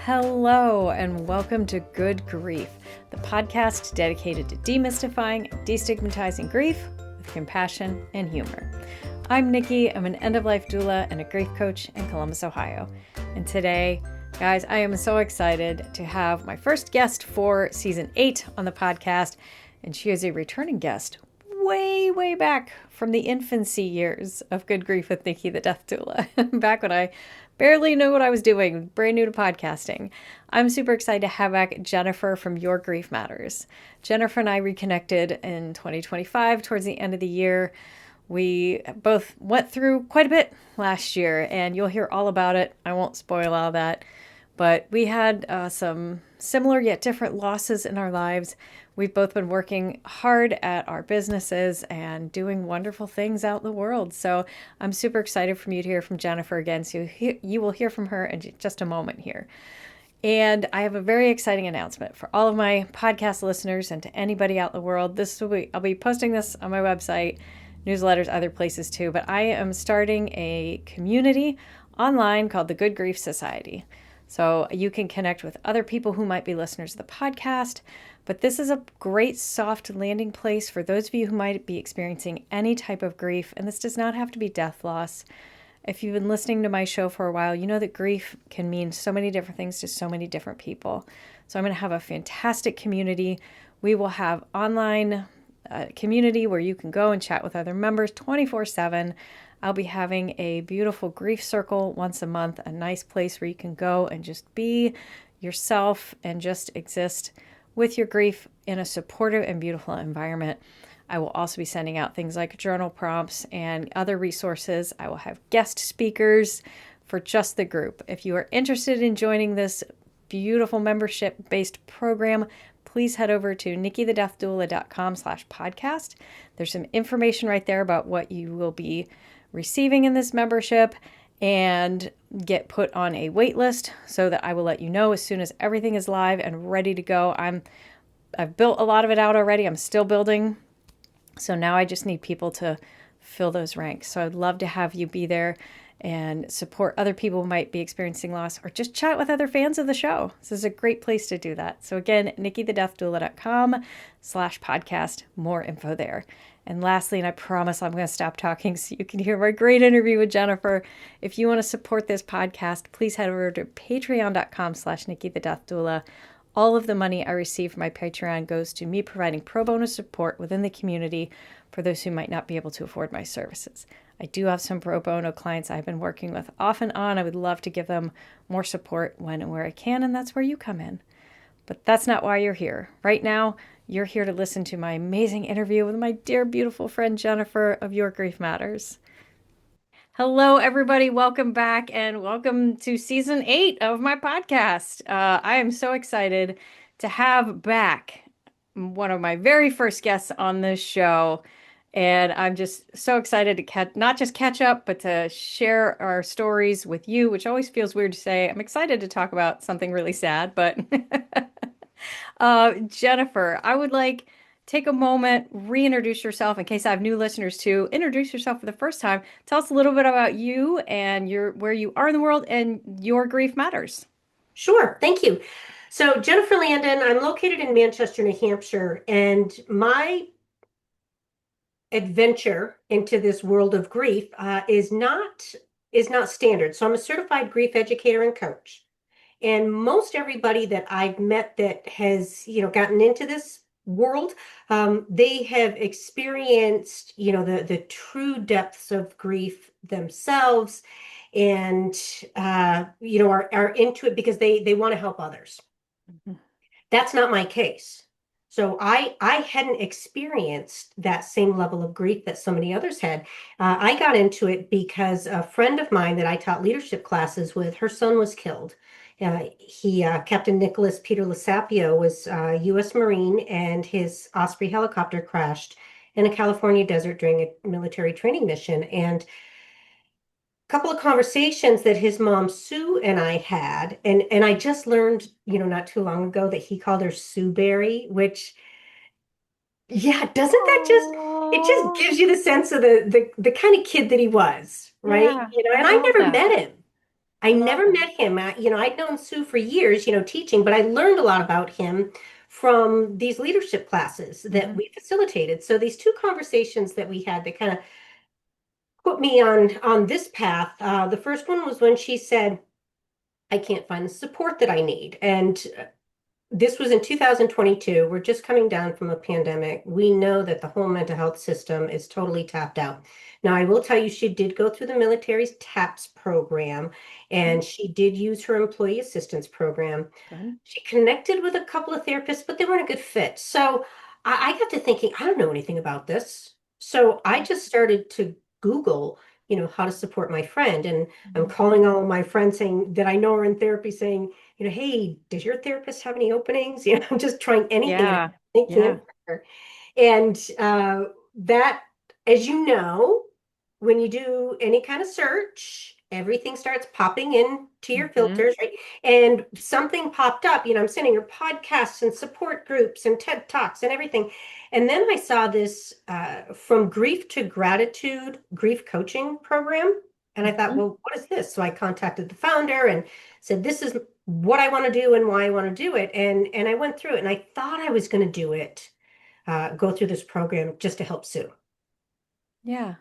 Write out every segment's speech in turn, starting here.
Hello, and welcome to Good Grief, the podcast dedicated to demystifying and destigmatizing grief with compassion and humor. I'm Nikki. I'm an end-of-life doula and a grief coach in Columbus, Ohio. And today, guys, I am so excited to have my first guest for season 8 on the podcast, and she is a returning guest way back from the infancy years of Good Grief with Nikki, the Death Doula, back when I barely knew what I was doing, brand new to podcasting. I'm super excited to have back Jennifer from Your Grief Matters. Jennifer and I reconnected in 2025 towards the end of the year. We both went through quite a bit last year, and you'll hear all about it. I won't spoil all that, but we had some similar yet different losses in our lives. We've both been working hard at our businesses and doing wonderful things out in the world. So I'm super excited for you to hear from Jennifer again. So you will hear from her in just a moment here. And I have a very exciting announcement for all of my podcast listeners and to anybody out in the world. I'll be posting this on my website, newsletters, other places too. But I am starting a community online called the Good Grief Society. So you can connect with other people who might be listeners to the podcast. But this is a great soft landing place for those of you who might be experiencing any type of grief. And this does not have to be death loss. If you've been listening to my show for a while, you know that grief can mean so many different things to so many different people. So I'm going to have a fantastic community. We will have online community where you can go and chat with other members 24/7. I'll be having a beautiful grief circle once a month, a nice place where you can go and just be yourself and just exist with your grief in a supportive and beautiful environment. I will also be sending out things like journal prompts and other resources. I will have guest speakers for just the group. If you are interested in joining this beautiful membership-based program, please head over to nikkithedeathdoula.com/podcast. There's some information right there about what you will be receiving in this membership and get put on a wait list so that I will let you know as soon as everything is live and ready to go. I've built a lot of it out already. I'm still building. So now I just need people to fill those ranks. So I'd love to have you be there and support other people who might be experiencing loss or just chat with other fans of the show. This is a great place to do that. So again, nikkithedeathdoula.com/podcast, more info there. And lastly, and I promise I'm going to stop talking so you can hear my great interview with Jennifer. If you want to support this podcast, please head over to patreon.com/nikkithedeathdoula. All of the money I receive from my Patreon goes to me providing pro bono support within the community for those who might not be able to afford my services. I do have some pro bono clients I've been working with off and on. I would love to give them more support when and where I can, and that's where you come in. But that's not why you're here. Right now, you're here to listen to my amazing interview with my dear, beautiful friend Jennifer of Your Grief Matters. Hello, everybody. Welcome back and welcome to season 8 of my podcast. I am so excited to have back one of my very first guests on this show. And I'm just so excited to not just catch up, but to share our stories with you, which always feels weird to say. I'm excited to talk about something really sad, but Jennifer, I would take a moment, reintroduce yourself in case I have new listeners too. Introduce yourself for the first time. Tell us a little bit about you and where you are in the world and Your Grief Matters. Sure. Thank you. So Jennifer Landon, I'm located in Manchester, New Hampshire, and my adventure into this world of grief is not standard. So I'm a certified grief educator and coach. And most everybody that I've met that has, gotten into this world, they have experienced, the true depths of grief themselves and, are into it because they want to help others. Mm-hmm. That's not my case. So I hadn't experienced that same level of grief that so many others had. I got into it because a friend of mine that I taught leadership classes with, her son was killed. Captain Nicholas Peter Lasapio was a U.S. Marine, and his Osprey helicopter crashed in a California desert during a military training mission. And a couple of conversations that his mom, Sue, and I had, and I just learned, not too long ago that he called her Sue Berry, which, yeah, doesn't that it just gives you the sense of the kind of kid that he was, right? Yeah, And I never met him. I I love never it. met him. I'd known Sue for years, teaching, but I learned a lot about him from these leadership classes that Hmm. we facilitated. So these two conversations that we had that kind of put me on this path. The first one was when she said, I can't find the support that I need. And this was in 2022. We're just coming down from a pandemic. We know that the whole mental health system is totally tapped out. Now, I will tell you, she did go through the military's TAPS program, Okay, and she did use her employee assistance program. good. She connected with a couple of therapists, but they weren't a good fit. So I got to thinking, I don't know anything about this. So I just started to Google, how to support my friend. And I'm Mhm. calling all my friends saying that I know are in therapy saying, hey, does your therapist have any openings? I'm just trying anything Yeah, they yeah. can for her. And that, as you know, when you do any kind of search, everything starts popping in to your Hmm. filters, right? And something popped up, I'm sending her podcasts and support groups and TED Talks and everything. And then I saw this from grief to gratitude grief coaching program. And I thought, Hmm. well, what is this? So I contacted the founder and said, this is what I want to do and why I want to do it. And I went through it and I thought I was going to do it, go through this program just to help Sue. Yeah.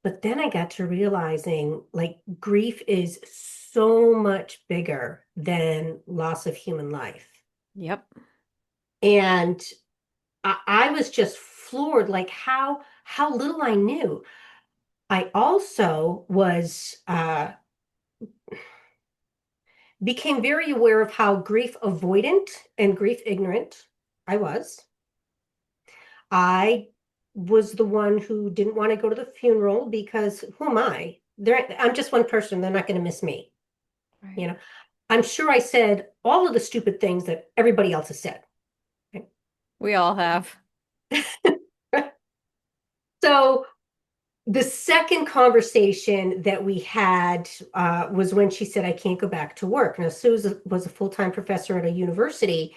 But then I got to realizing like grief is so much bigger than loss of human life. Yep. And I was just floored, like how little I knew. I also was became very aware of how grief avoidant and grief ignorant I was. I was the one who didn't want to go to the funeral because who am I? I'm just one person. They're not going to miss me. You Right. know, I'm sure I said all of the stupid things that everybody else has said. We all have. So the second conversation that we had was when she said, I can't go back to work. Now, Sue was a full-time professor at a university,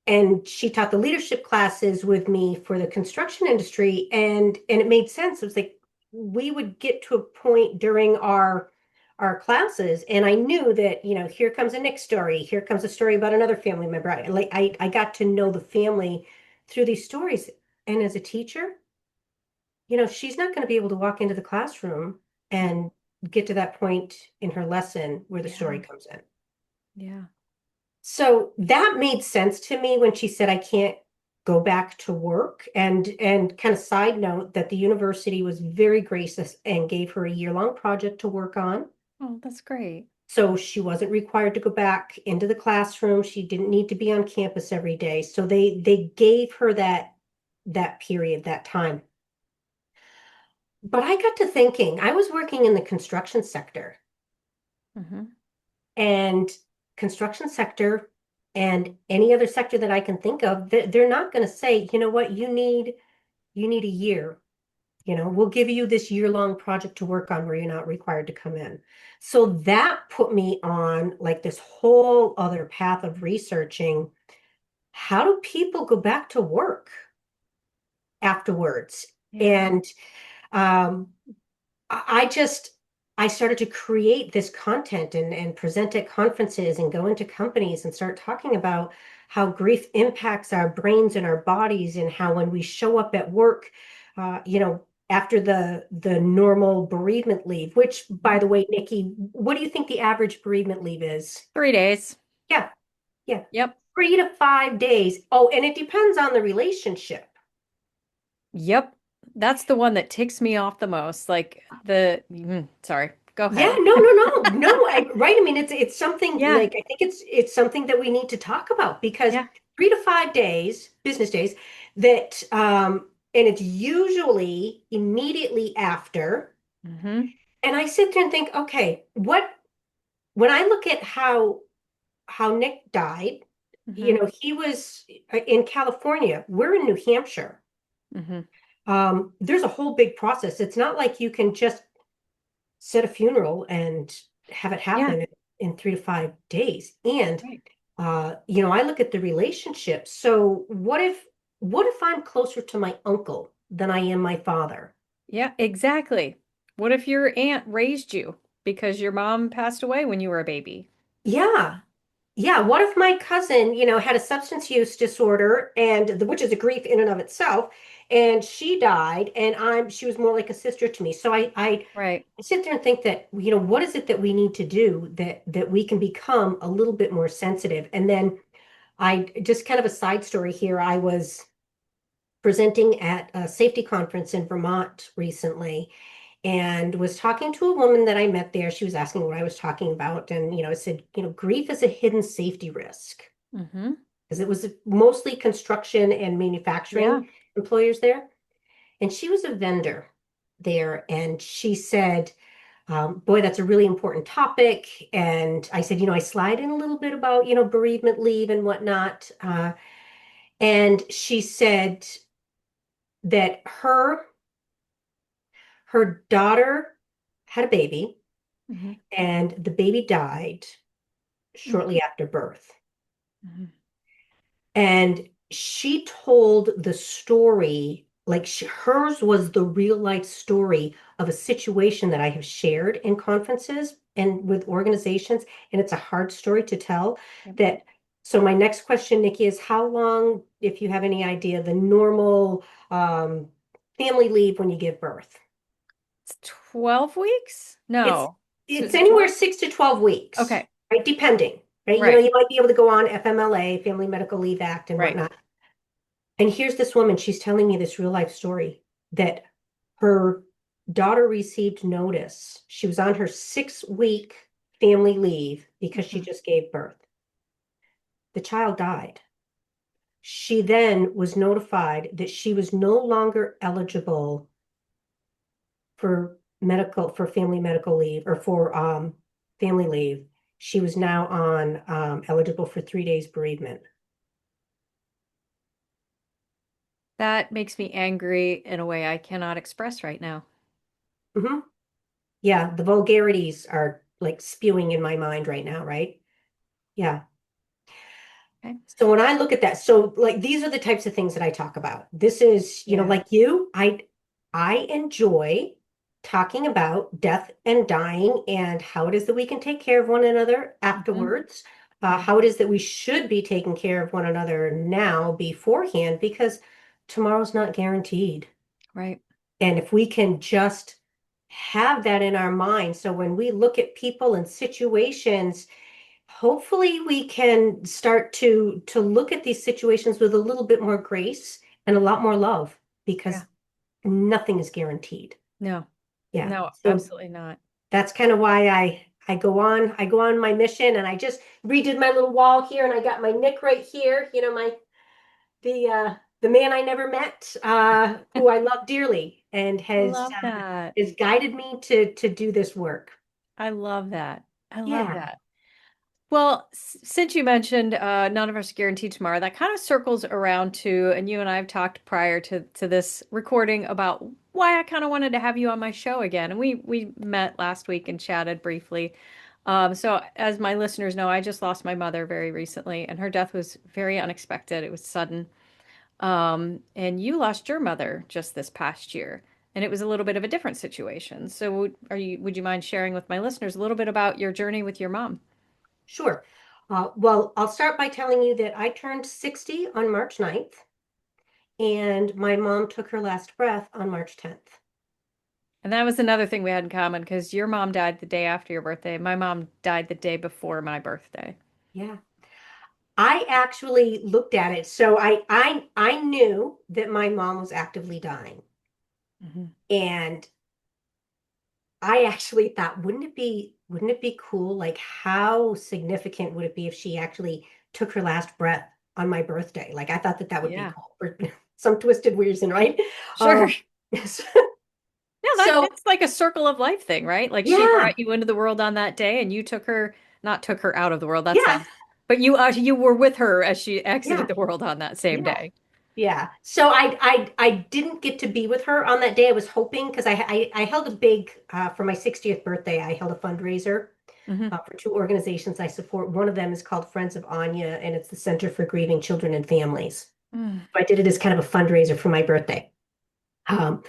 and she taught the leadership classes with me for the construction industry. And it made sense. It was like we would get to a point during our classes, and I knew that, here comes a Nick story. Here comes a story about another family member. I got to know the family through these stories. And as a teacher, she's not going to be able to walk into the classroom Mm. and get to that point in her lesson where the story Yeah. comes in. Yeah. So that made sense to me when she said I can't go back to work. And kind of side note that the university was very gracious and gave her a year-long project to work on. Oh, that's great. So she wasn't required to go back into the classroom. She didn't need to be on campus every day. So they gave her that period, that time. But I got to thinking, I was working in the construction sector, Hmm. and construction sector and any other sector that I can think of, they're not going to say, you know what, you need a year. We'll give you this year-long project to work on where you're not required to come in. So that put me on like this whole other path of researching how do people go back to work afterwards? Yeah. And um, I just I started to create this content and present at conferences and go into companies and start talking about how grief impacts our brains and our bodies and how when we show up at work, after the normal bereavement leave, which by Mhm. the way, Nikki, what do you think the average bereavement leave is? 3 days. Yeah, yeah, Yep. 3 to 5 days. Oh, and it depends on the relationship. Yep. That's the one that ticks me off the most. Like sorry. Go Yeah, ahead. no, no, no, no. Right. I mean, it's something Yeah. like I think it's something that we need to talk about because Yeah. 3 to 5 days, business days, that and it's usually immediately after. Hmm. And I sit there and think, okay, what when I look at how Nick died, Hmm. he was in California. We're in New Hampshire. Hmm. There's a whole big process. It's not like you can just set a funeral and have it Yeah. happen in 3 to 5 days. And Right. I look at the relationship. So what if I'm closer to my uncle than I am my father? Yeah, exactly. What if your aunt raised you? because your mom passed away when you were a baby. Yeah. Yeah, what if my cousin, had a substance use disorder which is a grief in and of itself, and she died and she was more like a sister to me. So Right. I sit there and think that, what is it that we need to do that we can become a little bit more sensitive? And then I just kind of a side story here. I was presenting at a safety conference in Vermont recently and was talking to a woman that I met there. She was asking what I was talking about. And, I said, grief is a hidden safety risk Mm-hmm. because it was mostly construction and Yeah. manufacturing employers there. And she was a vendor there. And she said, boy, that's a really important topic. And I said, I slide in a little bit about, bereavement leave and whatnot. And she said that her daughter had a baby Mm-hmm. and the baby died Mm-hmm. shortly after birth. And she told the story, like hers was the real life story of a situation that I have shared in conferences and with organizations. And it's a hard story to tell Yep. that. So my next question, Nikki, is how long, if you have any idea, the normal family leave when you give birth? It's 12 weeks? It's No. So it's is it anywhere 12? 6 to 12 weeks, Okay. right? Depending, right? Right. You might be able to go on FMLA, Family Medical Leave Act, and Right. whatnot. And here's this woman, she's telling me this real life story that her daughter received notice. She was on her 6 week family leave because she Mm-hmm. just gave birth. The child died. She then was notified that she was no longer eligible for family medical leave or for family leave. She was now on eligible for 3 days bereavement. That makes me angry in a way I cannot express right now. Hmm. Yeah, the vulgarities are like spewing in my mind right now, right? Yeah. Okay. So when I look at that, so like these are the types of things that I talk about. This is, Yeah. like you, I enjoy talking about death and dying and how it is that we can take care of one another Mm-hmm. afterwards, Yeah. how it is that we should be taking care of one another now beforehand because tomorrow's not guaranteed. Right. And if we can just have that in our mind, so when we look at people and situations, hopefully we can start to look at these situations with a little bit more grace and a lot more love Yeah. because nothing is guaranteed. No. Yeah. No, So absolutely not. that's kind of why I go on my mission and I just redid my little wall here and I got my Nick right here, the man I never met, who I love dearly and Love that. has guided me to do this work. I love that. I love Yeah. that. Well, since you mentioned none of us guaranteed tomorrow, that kind of circles around to, and you and I have talked prior to this recording about why I kind of wanted to have you on my show again. And we met last week and chatted briefly. So as my listeners know, I just lost my mother very recently, and her death was very unexpected. It was sudden. And you lost your mother just this past year, and it was a little bit of a different situation. So would you mind sharing with my listeners a little bit about your journey with your mom? Sure. Well, I'll start by telling you that I turned 60 on March 9th, and my mom took her last breath on March 10th. And that was another thing we had in common because your mom died the day after your birthday. My mom died the day before my birthday. Yeah. I actually looked at it. So I knew that my mom was actively dying. Hmm. And I actually thought, wouldn't it be cool? Like how significant would it be if she actually took her last breath on my birthday? Like I thought that that would be Yeah, cool for some twisted reason, right? sure. Um, No, that so it's like a circle of life thing, right? Like she yeah, brought you into the world on that day and you took her, not took her out of the world, that yeah, sounds, but you were with her as she exited yeah, the world on that same yeah. day. Yeah. So I didn't get to be with her on that day. I was hoping because I held a big for my 60th birthday, I held a fundraiser Hmm. for two organizations I support. One of them is called Friends of Anya, and it's the Center for Grieving Children and Families. Mm. So I did it as kind of a fundraiser for my birthday. Um,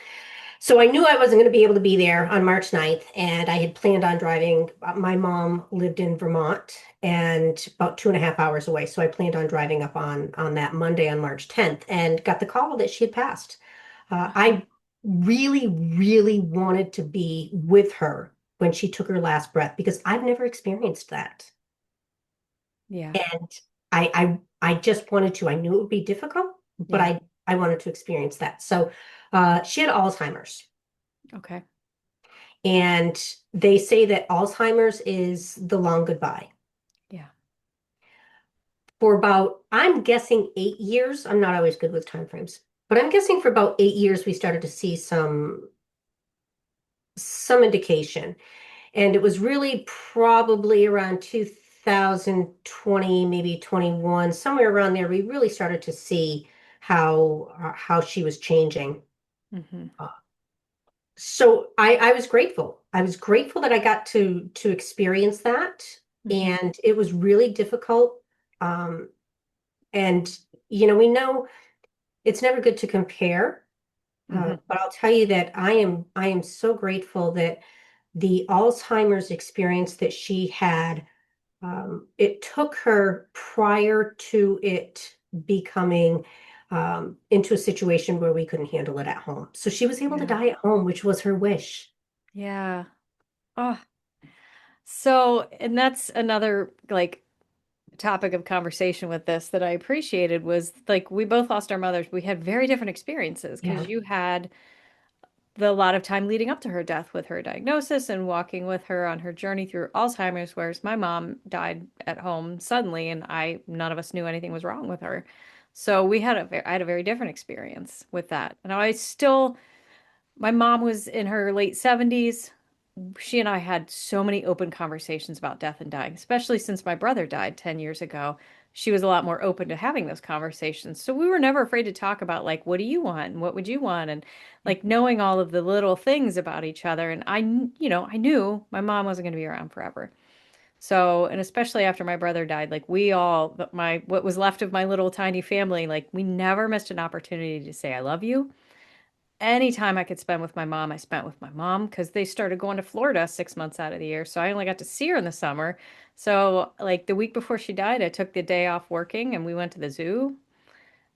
So I knew I wasn't going to be able to be there on March 9th, and I had planned on driving. My mom lived in Vermont and about 2.5 hours away. So I planned on driving up on that Monday on March 10th and got the call that she had passed. Uh-huh. I really, really wanted to be with her when she took her last breath because I've never experienced that. Yeah. And I just wanted to. I knew it would be difficult, but Yeah. I wanted to experience that. So she had Alzheimer's. Okay. And they say that Alzheimer's is the long goodbye. Yeah. For about, I'm guessing 8 years. I'm not always good with time frames, but I'm guessing for about 8 years we started to see some indication. And it was really probably around 2020, maybe 21, somewhere around there, we really started to see how she was changing. Hmm. Uh, So I was grateful. I was grateful that I got to experience that. Hmm. And it was really difficult. Um, and we know it's never good to compare. Hmm. But I'll tell you that I am so grateful that the Alzheimer's experience that she had, it took her prior to it becoming into a situation where we couldn't handle it at home. So she was able to Yeah. die at home, which was her wish. Yeah. Oh, so, and that's another like topic of conversation with this that I appreciated was like we both lost our mothers. We had very different experiences Yeah. because you had the lot of time leading up to her death with her diagnosis and walking with her on her journey through Alzheimer's, whereas my mom died at home suddenly, and none of us knew anything was wrong with her. So I had a very different experience with that. And my mom was in her late 70s. She and I had so many open conversations about death and dying, especially since my brother died 10 years ago. She was a lot more open to having those conversations. So we were never afraid to talk about like, what do you want and what would you want? And like knowing all of the little things about each other. And I knew my mom wasn't going to be around forever. So, and especially after my brother died, like what was left of my little tiny family, like we never missed an opportunity to say, I love you. Anytime I could spend with my mom, I spent with my mom because they started going to Florida 6 months out of the year. So I only got to see her in the summer. So, like the week before she died, I took the day off working and we went to the zoo.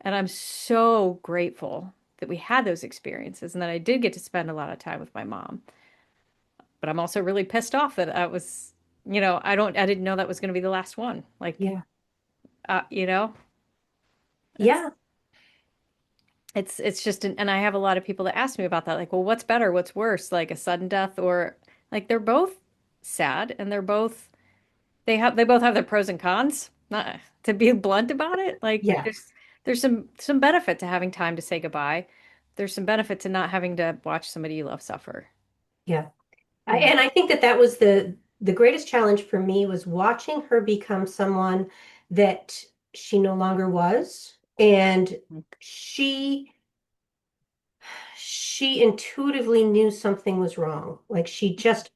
And I'm so grateful that we had those experiences and that I did get to spend a lot of time with my mom. But I'm also really pissed off that I didn't know that was going to be the last one. Like, Yeah. uh, you know, it's Yeah. it's just and I have a lot of people that ask me about that, like, well, what's better, what's worse, like a sudden death or like they're both sad and they both have their pros and cons. Not to be blunt about it, like Yeah. there's some benefit to having time to say goodbye. There's some benefit to not having to watch somebody you love suffer. Yeah. You know? And I think that that was the greatest challenge for me was watching her become someone that she no longer was. And she she intuitively knew something was wrong. Like she just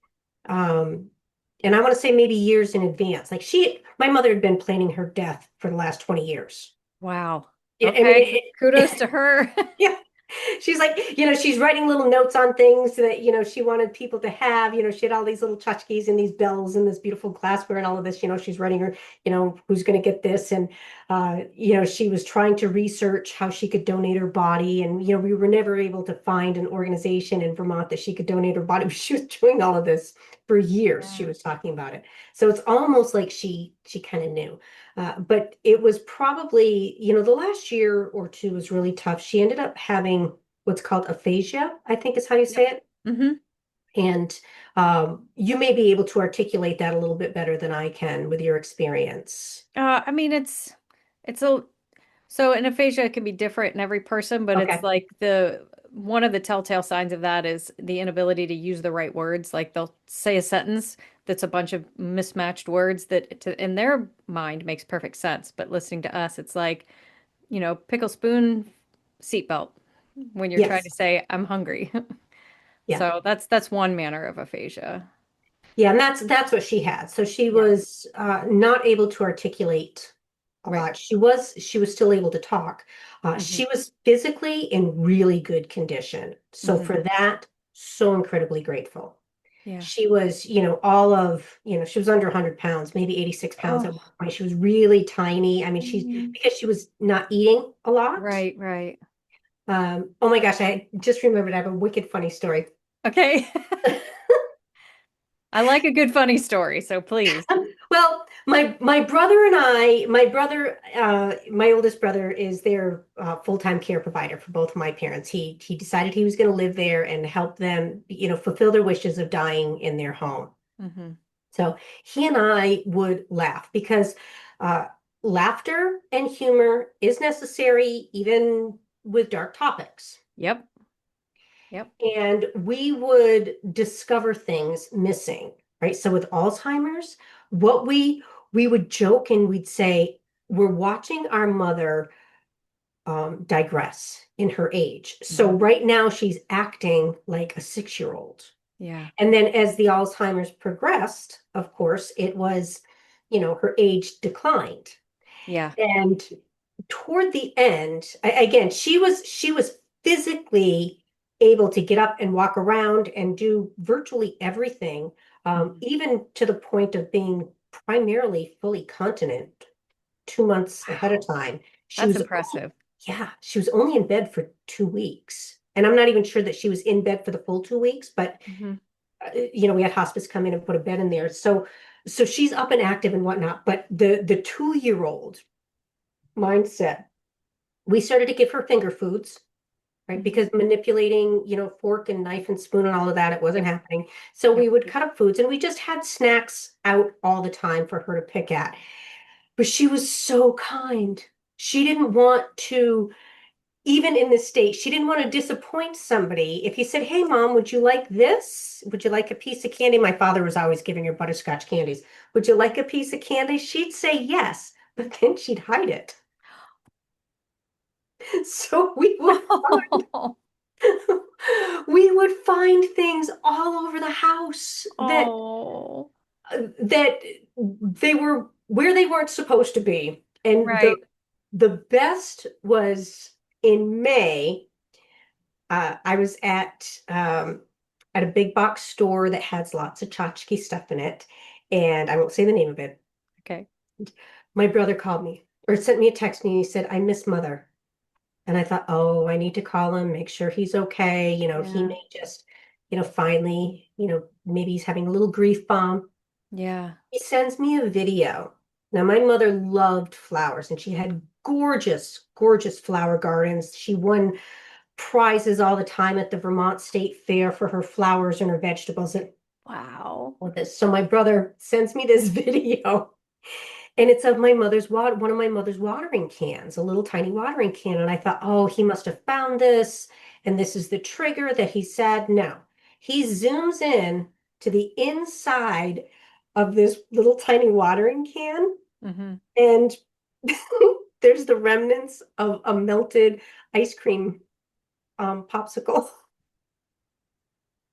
um and I want to say maybe years in advance. Like my mother had been planning her death for the last 20 years. Wow. Yeah, I mean, Okay. Kudos to her. yeah. She's like, she's writing little notes on things that, she wanted people to have. She had all these little tchotchkes and these bells and this beautiful glassware and all of this. She's writing her, who's going to get this. And, she was trying to research how she could donate her body. And, we were never able to find an organization in Vermont that she could donate her body. She was doing all of this for years. She Yeah. was talking about it. So it's almost like she kind of knew. But it was probably, the last year or two was really tough. She ended up having what's called aphasia, I think is how you say Yep. it. Hmm. And you may be able to articulate that a little bit better than I can with your experience. I mean, it's a so an aphasia can be different in every person, but it's Okay. like the one of the telltale signs of that is the inability to use the right words. Like they'll say a sentence that's a bunch of mismatched words in their mind makes perfect sense, but listening to us, it's like, pickle spoon, seatbelt when you're trying to Yes. say I'm hungry. Yeah. So that's one manner of aphasia. Yeah. And that's what she had. So she Yeah. was not able to articulate Right. She was still able to talk. Hmm. She was physically in really good condition. So Hmm. for that, so incredibly grateful. Yeah. She was, all of, she was under 100 pounds, maybe 86 pounds at one Oh. point. She was really tiny. I mean, Mm. because she was not eating a lot. Right, right. Oh my gosh, I just remembered I have a wicked funny story. Okay. I like a good funny story, so please. Well, my brother and I, my oldest brother is their full-time care provider for both of my parents. He decided he was going to live there and help them, fulfill their wishes of dying in their home. Hmm. So he and I would laugh because uh, laughter and humor is necessary even with dark topics. Yep. Yep. And we would discover things missing, right? So with Alzheimer's, what we would joke and we'd say, we're watching our mother digress in her age. So Hmm. right now she's acting like a 6-year-old. Yeah. And then as the Alzheimer's progressed, of course, it was, her age declined. Yeah. And toward the end, again, she was physically able to get up and walk around and do virtually everything, Hmm. even to the point of being primarily fully continent 2 months ahead of Wow. time. That's impressive. Yeah, she was only in bed for 2 weeks. And I'm not even sure that she was in bed for the full 2 weeks, but Hmm. we had hospice come in and put a bed in there. So she's up and active and whatnot. But the 2-year-old mindset, we started to give her finger foods, right? Hmm. Because manipulating, fork and knife and spoon and all of that, it wasn't Yep. happening. So we Yep. would cut up foods and we just had snacks out all the time for her to pick at. But she was so kind. She didn't want to, even in this state, she didn't want to disappoint somebody. If you said, "Hey, mom, would you like this? Would you like a piece of candy?" My father was always giving her butterscotch candies. "Would you like a piece of candy?" She'd say yes, but then she'd hide it. So we would find things all over the house that Oh, that they were where they weren't supposed to be. And the right. the best was in May. I was at a big box store that has lots of tchotchke stuff in it, and I won't say the name of it. Okay. My brother called me or sent me a text and he said, "I miss mother." And I thought, oh, I need to call him, make sure he's okay. He Yeah. may just, finally, maybe he's having a little grief bomb. Yeah. He sends me a video. Now, my mother loved flowers and she had gorgeous, gorgeous flower gardens. She won prizes all the time at the Vermont State Fair for her flowers and her vegetables and Wow. all this. So my brother sends me this video. And it's of one of my mother's watering cans, a little tiny watering can. And I thought, oh, he must have found this. And this is the trigger that he said. No, he zooms in to the inside of this little tiny watering can. Hmm. And there's the remnants of a melted ice cream popsicle.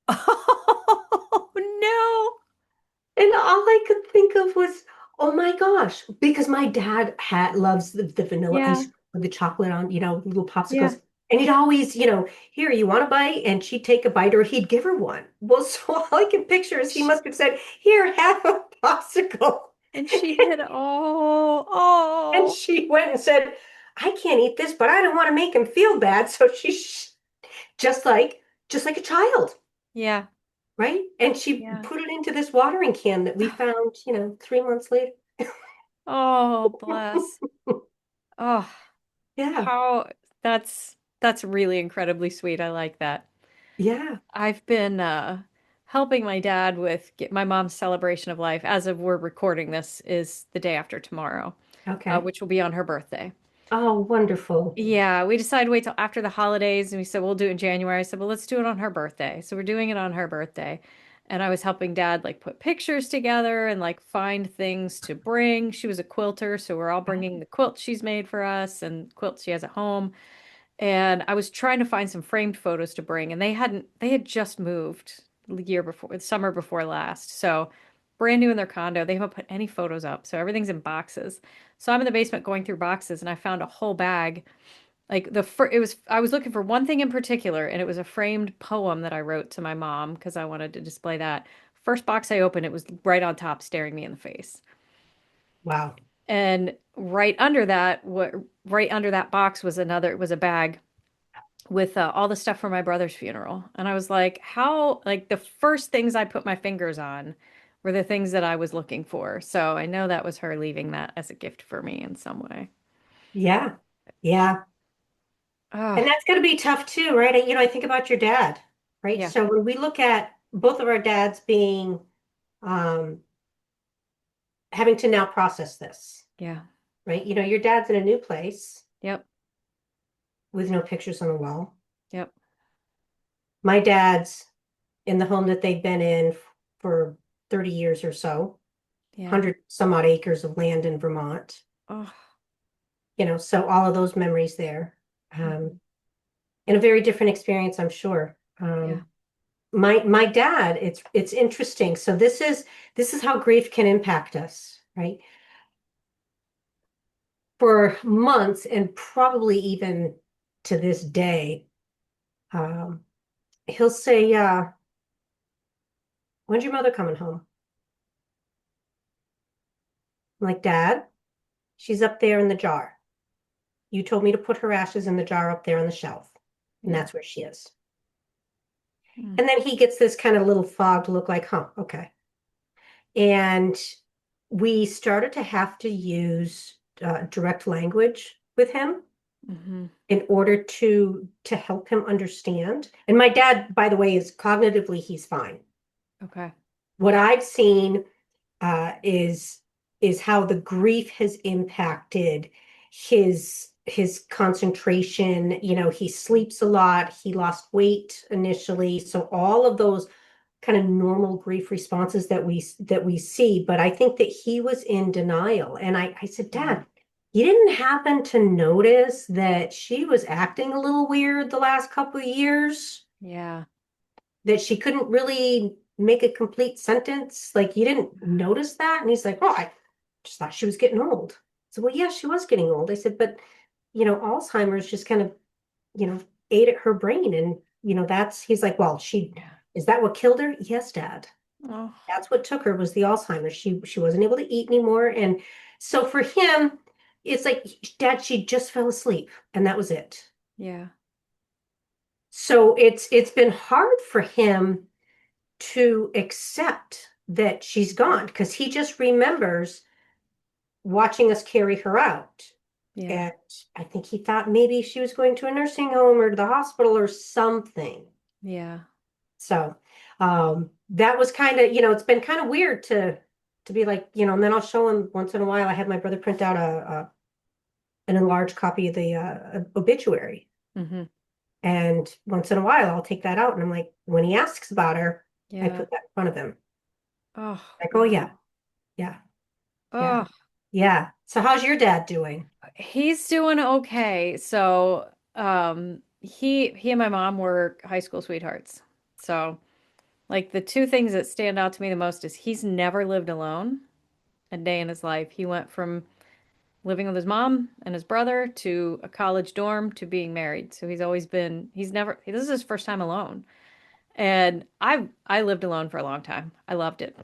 Oh no. And all I could think of was, oh my gosh, because my dad loves the vanilla ice Yeah. cream with the chocolate on, little Yeah. popsicles. And he'd always, "Here, you want a bite?" And she'd take a bite or he'd give her one. Well, so all I can picture is he Sh- must have said, "Here, have a popsicle." And she had, oh, And oh, she went and said, "I can't eat this, but I don't want to make him feel bad." So just like just like a child, yeah, right? And she yeah. put it into this watering can that we found, 3 months later. Oh, bless. Oh, Yeah. how that's really incredibly sweet. I like that. Yeah. I've been helping my dad with my mom's celebration of life. As of we're recording this is the day after tomorrow, Okay. which will be on her birthday. Oh, wonderful. Yeah, we decided to wait till after the holidays and we said we'll do it in January. I said, well, let's do it on her birthday. So we're doing it on her birthday. And I was helping dad like put pictures together and like find things to bring. She was a quilter, so we're all bringing the quilt she's made for us and quilts she has at home. And I was trying to find some framed photos to bring, and they had just moved the year before, the summer before last. So brand new in their condo. They haven't put any photos up, so everything's in boxes. So I'm in the basement going through boxes, and I found a whole bag. Like it was, I was looking for one thing in particular, and it was a framed poem that I wrote to my mom because I wanted to display that. First box I opened, it was right on top, staring me in the face. Wow. And right under that box was was a bag with all the stuff for my brother's funeral. And I was like, how, like the first things I put my fingers on were the things that I was looking for. So I know that was her leaving that as a gift for me in some way. Yeah. Yeah. And Oh, that's going to be tough too, right? I think about your dad, right? yeah, So when we look at both of our dads being um, having to now process this, yeah, right? Your dad's in a new place yep, with no pictures on the wall. yep, My dad's in the home that they've been in for 30 years or so, yeah. 100 some odd acres of land in Vermont. Oh, So all of those memories there. mhm, Um, and a very different experience, I'm sure. yeah, My dad, it's interesting. So this is how grief can impact us, right? For months and probably even to this day, um, he'll say, "When's your mother coming home?" I'm like, "Dad, she's up there in the jar. You told me to put her ashes in the jar up there on the shelf, and yeah. that's where she is." Mm, And then he gets this kind of little fogged look like, "Huh, okay." And we started to have to use direct language with him hmm. in order to help him understand. And my dad, by the way, is cognitively he's fine. Okay. What I've seen uh, is is how the grief has impacted his concentration. He sleeps a lot. He lost weight initially, so all of those kind of normal grief responses that we see. But I think that he was in denial, and I said, Yeah. Dad, you didn't happen to notice that she was acting a little weird the last couple of years? Yeah. That she couldn't really make a complete sentence? Like, you didn't notice that? And he's like, oh, I just thought she was getting old. So, well, yeah, she was getting old. I said, but Alzheimer's just kind of, you know, ate at her brain. And, he's like, well, Yeah. is that what killed her? Yes, Dad. Oh, That's what took her, was the Alzheimer's. She wasn't able to eat anymore. And so for him, it's like, Dad, she just fell asleep and that was it. yeah. So it's been hard for him to accept that she's gone because he just remembers watching us carry her out. Yeah. And I think he thought maybe she was going to a nursing home or to the hospital or something. Yeah. So that was kind of, it's been kind of weird to be like, and then I'll show him once in a while. I had my brother print out an enlarged copy of the obituary. Hmm. And once in a while I'll take that out and I'm like, when he asks about her, I Yeah. put that in front of him. Oh, Like, oh yeah, wow. yeah. Yeah. Oh, Yeah. So how's your dad doing? he's doing okay. So, he and my mom were high school sweethearts. So, like the two things that stand out to me the most is he's never lived alone a day in his life. He went from living with his mom and his brother to a college dorm to being married. So this is his first time alone. And I lived alone for a long time. I loved it.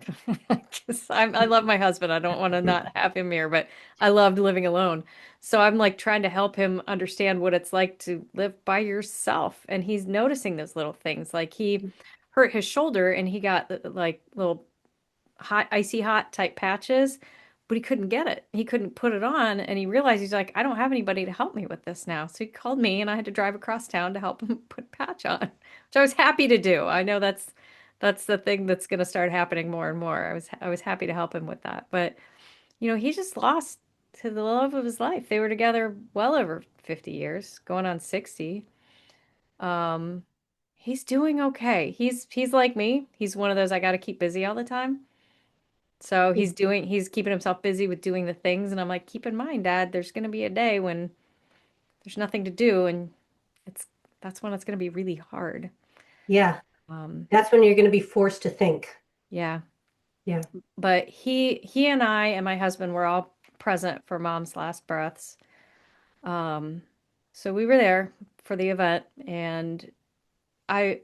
'Cause I love my husband. I don't want to not have him here, but I loved living alone. So I'm like trying to help him understand what it's like to live by yourself. And he's noticing those little things. Like he hurt his shoulder and he got like little hot, icy hot type patches, but he couldn't get it. He couldn't put it on, and he realized he's like, I don't have anybody to help me with this now. So he called me, and I had to drive across town to help him put patch on, which I was happy to do. I know that's the thing that's going to start happening more and more. I was happy to help him with that, but he just lost to the love of his life. They were together well over 50 years, going on 60. Um, he's doing okay. He's like me. He's one of those I got to keep busy all the time. So he's keeping himself busy with doing the things. And I'm like, keep in mind, Dad, there's going to be a day when there's nothing to do. And it's, that's when it's going to be really hard. Yeah. Um, That's when you're going to be forced to think. yeah. Yeah. But he and I and my husband were all present for mom's last breaths. Um, so we were there for the event, and I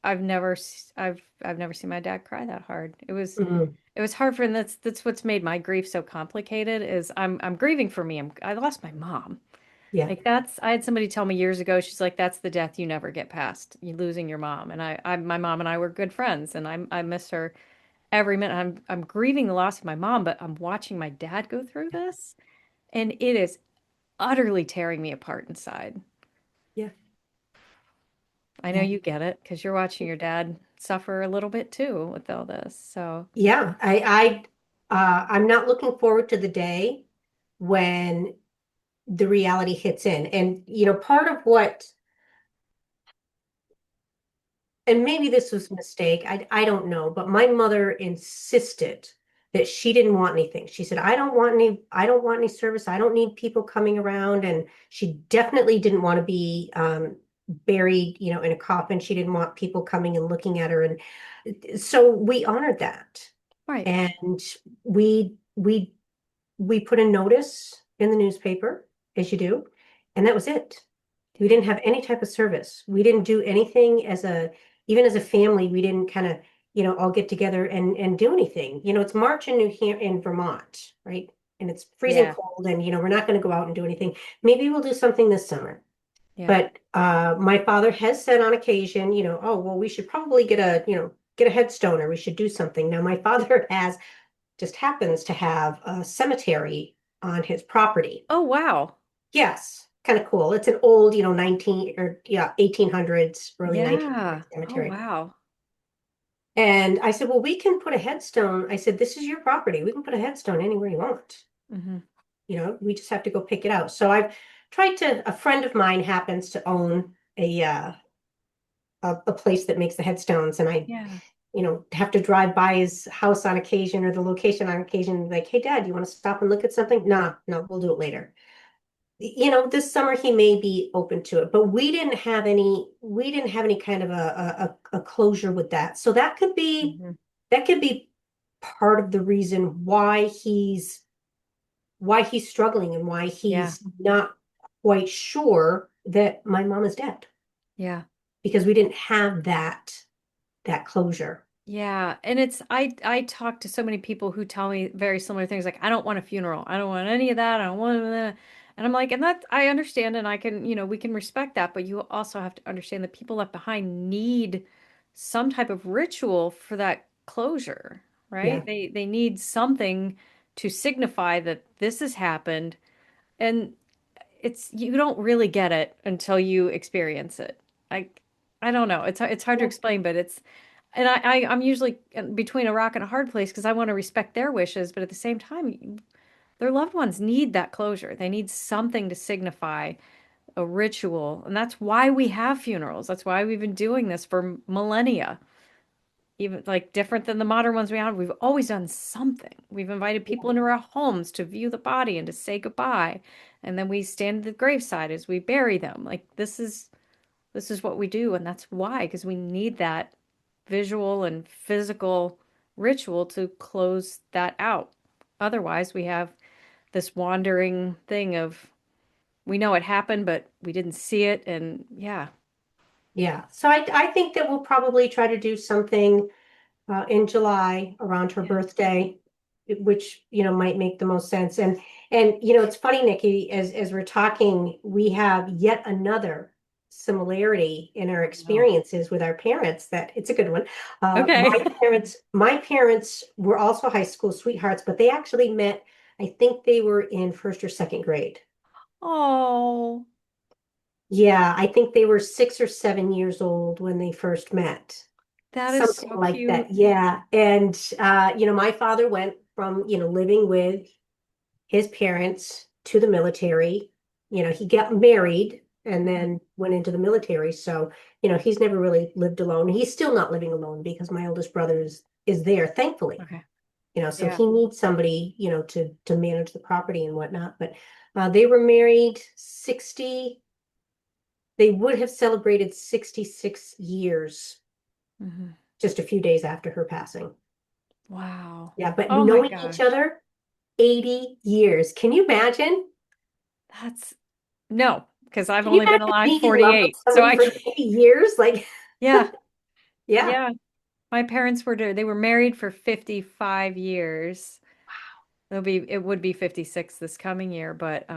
I've never seen my dad cry that hard. Mm, It was hard for, and that's what's made my grief so complicated is I'm grieving for me. I lost my mom. yeah. Like that's I had somebody tell me years ago, she's like, that's the death you never get past. You losing your mom. And I my mom and I were good friends, and I miss her every minute. I'm grieving the loss of my mom, but I'm watching my dad go through this, and it is utterly tearing me apart inside. Yeah. I know Yeah. you get it because you're watching your dad suffer a little bit too with all this. So, Yeah. I'm not looking forward to the day when the reality hits in. And, part of what, and maybe this was a mistake, I don't know, but my mother insisted that she didn't want anything. She said, I don't want any service. I don't need people coming around. And she definitely didn't want to be buried, in a coffin. She didn't want people coming and looking at her. And so we honored that. right. And we we we put a notice in the newspaper, as you do, and that was it. We Yeah. didn't have any type of service. We didn't do anything even as a family, we didn't kind of, all get together and do anything. It's March in in Vermont, right? And it's freezing Yeah. cold and, we're not going to go out and do anything. Maybe we'll do something this summer. Yeah. But my father has said on occasion, oh, well, we should probably get a headstone or we should do something. Now, my father just happens to have a cemetery on his property. Oh, wow. Yes, kind of cool. It's an old, 1800s, early 1900s Yeah. Oh, cemetery. wow. And I said, well, we can put a headstone. I said, this is your property. We can put a headstone anywhere you want. Hmm. We just have to go pick it out. So I've tried a friend of mine happens to own a place that makes the headstones. And I, Yeah. have to drive by his house on occasion or the location on occasion, like, hey, Dad, you want to stop and look at something? Nah, no, we'll do it later. This summer he may be open to it, but we didn't have any kind of a closure with that. So Hmm. that could be part of the reason why he's struggling and why Yeah. he's not quite sure that my mom is dead Yeah. because we didn't have that closure. Yeah, and I talk to so many people who tell me very similar things like I don't want a funeral. I don't want any of that. I don't want that. And I'm like, and that I understand and I can, we can respect that, but you also have to understand that people left behind need some type of ritual for that closure, Yeah, right? They need something to signify that this has happened, and it's you don't really get it until you experience it. I I don't know. It's hard to yeah, explain, but it's and I'm usually between a rock and a hard place because I want to respect their wishes, but at the same time, their loved ones need that closure. They need something to signify a ritual, and that's why we have funerals. That's why we've been doing this for millennia. Even like different than the modern ones we have, we've always done something. We've invited people yeah, into our homes to view the body and to say goodbye. And then we stand at the graveside as we bury them. Like this is what we do, and that's why, because we need that visual and physical ritual to close that out. Otherwise, we have this wandering thing of we know it happened, but we didn't see it. And yeah, yeah. So I think that we'll probably try to do something in July around her yeah. birthday, which might make the most sense. And it's funny, Nikki, as we're talking, we have yet another similarity in our No. experiences with our parents. That it's a good one. Okay. My parents were also high school sweethearts, but they actually met. I think they were in first or second grade. Oh, Yeah, I think they were 6 or 7 years old when they first met. that is Something so like that. cute. Yeah. And my father went from, living with his parents to the military. He got married and Mhm. then went into the military. So, he's never really lived alone. He's still not living alone because my oldest brother is there, thankfully. Okay. So Yeah. he needs somebody, to manage the property and whatnot. But they were married 60, they would have celebrated 66 years Hmm. just a few days after her passing. Wow. Yeah, but Oh my knowing each gosh. other 80 years. Can you imagine? That's no, because I've Can you only been imagine alive being in love with 48. So somebody I for can't, 80 years? Like, yeah, yeah, yeah. My parents they were married for 55 years. It would be 56 this coming year, but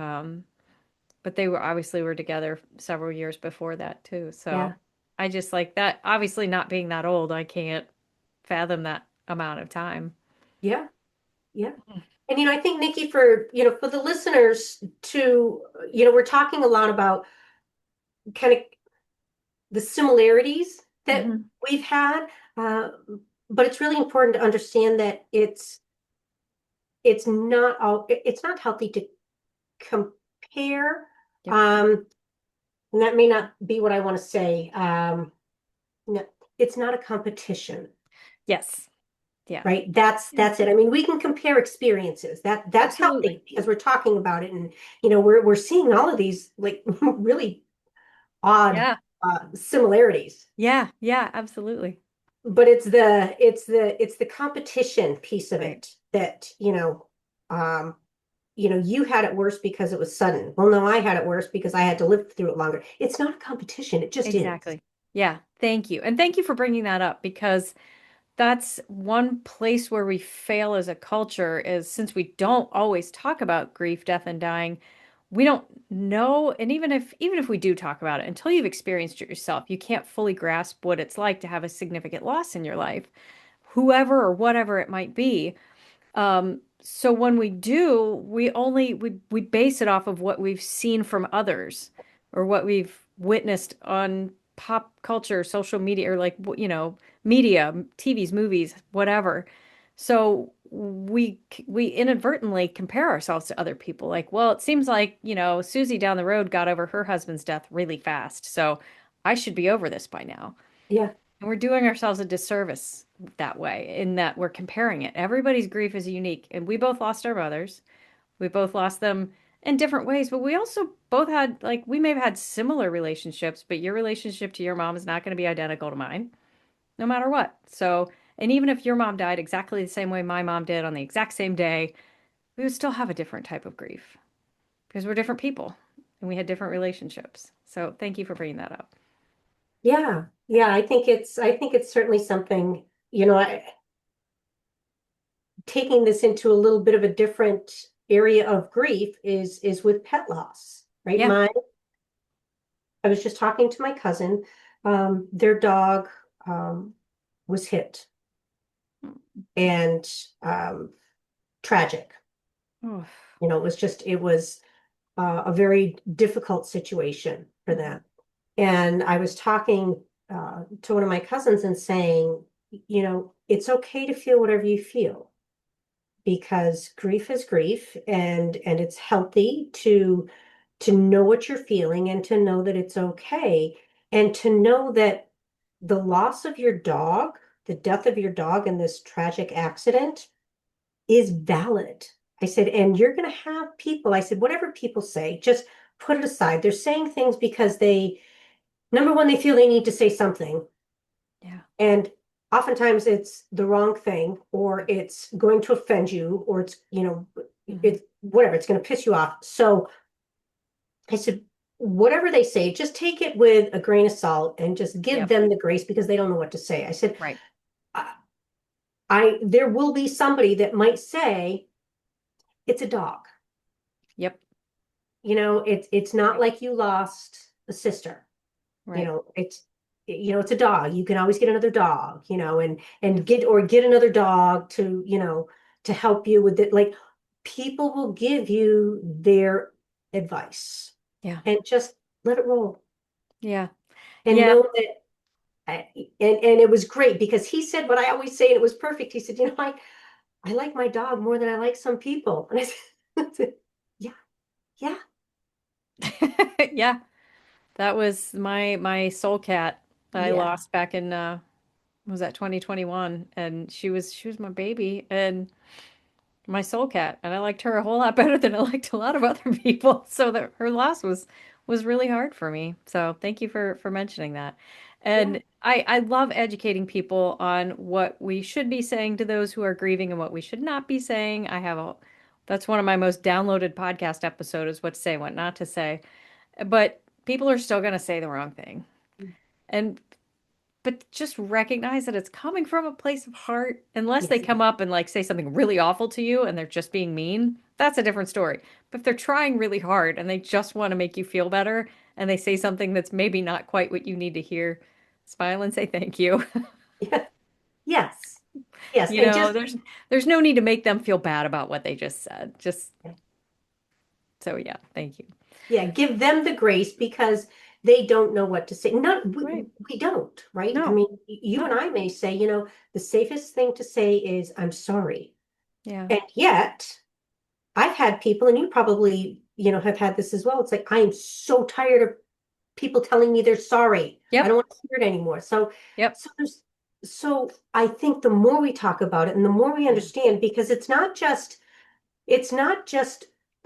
they were obviously were together several years before that too. So yeah, I just like that, obviously not being that old, I can't fathom that amount of time. yeah, yeah. And I think Nikki, for for the listeners to, we're talking a lot about kind of the similarities that Hmm. we've had, uh, but it's really important to understand that it's not healthy to compare. Yep. Um, and that may not be what I want to say. No, it's not a competition, Yes. Yeah. right? That's it. I mean, we can compare experiences. That's Absolutely. healthy because we're talking about it, and we're seeing all of these like really odd Yeah. similarities. Yeah. Yeah. Absolutely. But it's the competition piece of Right. it that um, you had it worse because it was sudden. Well, no, I had it worse because I had to live through it longer. It's not a competition. It just is. Exactly. Yeah. Thank you. And thank you for bringing that up because that's one place where we fail as a culture is since we don't always talk about grief, death, and dying, we don't know. And even if we do talk about it, until you've experienced it yourself, you can't fully grasp what it's like to have a significant loss in your life, whoever or whatever it might be. So when we do, we base it off of what we've seen from others or what we've witnessed on pop culture, social media, or like media, TVs, movies, whatever. So we inadvertently compare ourselves to other people. Like, well, it seems like, Susie down the road got over her husband's death really fast, so I should be over this by now. Yeah. And we're doing ourselves a disservice that way, in that we're comparing it. Everybody's grief is unique, and we both lost our mothers. We both lost them in different ways, but we also both had, like, we may have had similar relationships, but your relationship to your mom is not going to be identical to mine, no matter what. So, and even if your mom died exactly the same way my mom did on the exact same day, we would still have a different type of grief because we're different people and we had different relationships. So, thank you for bringing that up. Yeah. Yeah. I think it's certainly something, taking this into a little bit of a different area of grief is with pet loss, right? Yeah. I was just talking to my cousin. Their dog was hit and um, tragic. Oh. It was a very difficult situation for Mhm. them. And I was talking to one of my cousins and saying, it's okay to feel whatever you feel because grief is grief, and it's healthy to know what you're feeling and to know that it's okay, and to know that the loss of your dog, the death of your dog in this tragic accident is valid. I said, and you're going to have people, I said, whatever people say, just put it aside. They're saying things because number one, they feel they need to say something. Yeah. And oftentimes it's the wrong thing, or it's going to offend you, or Hmm. it's whatever, it's going to piss you off. So I said, whatever they say, just take it with a grain of salt and just give Yep. them the grace because they don't know what to say. I said, Right. there will be somebody that might say, it's a dog. Yep. It's not Right. like you lost a sister. you Right. know it's it's a dog. You can always get another dog, and Yep. get another dog to help you with it. Like, people will give you their advice, Yeah. and just let it roll, Yeah. and Yeah. know that and it was great because he said what I always say, and it was perfect. He said, I like my dog more than I like some people. And I said, yeah, yeah, Yeah. That was my soul cat that I yeah, lost back in was that 2021, and she was my baby and my soul cat, and I liked her a whole lot better than I liked a lot of other people. So that her loss was really hard for me. So thank you for mentioning that. Yeah. And I love educating people on what we should be saying to those who are grieving and what we should not be saying. That's one of my most downloaded podcast episodes is what to say, what not to say. But people are still going to say the wrong thing. And but just recognize that it's coming from a place of heart. Unless they Yes. come up and like say something really awful to you and they're just being mean, that's a different story. But if they're trying really hard and they just want to make you feel better and they say something that's maybe not quite what you need to hear, smile and say thank you. Yeah. Yes. Yes. You And know, just, there's no need to make them feel bad about what they just said. Just so yeah, thank you. yeah, give them the grace because they don't know what to say. Not Right. we don't, right? I No, mean, you and no. I may say, the safest thing to say is I'm sorry. Yeah. And yet, I've had people, and you probably, have had this as well. It's like I am so tired of people telling me they're sorry. I don't Yep. want to hear it anymore. So, Yep. so there's, so I think the more we talk about it and the more we Yeah. understand, because it's not just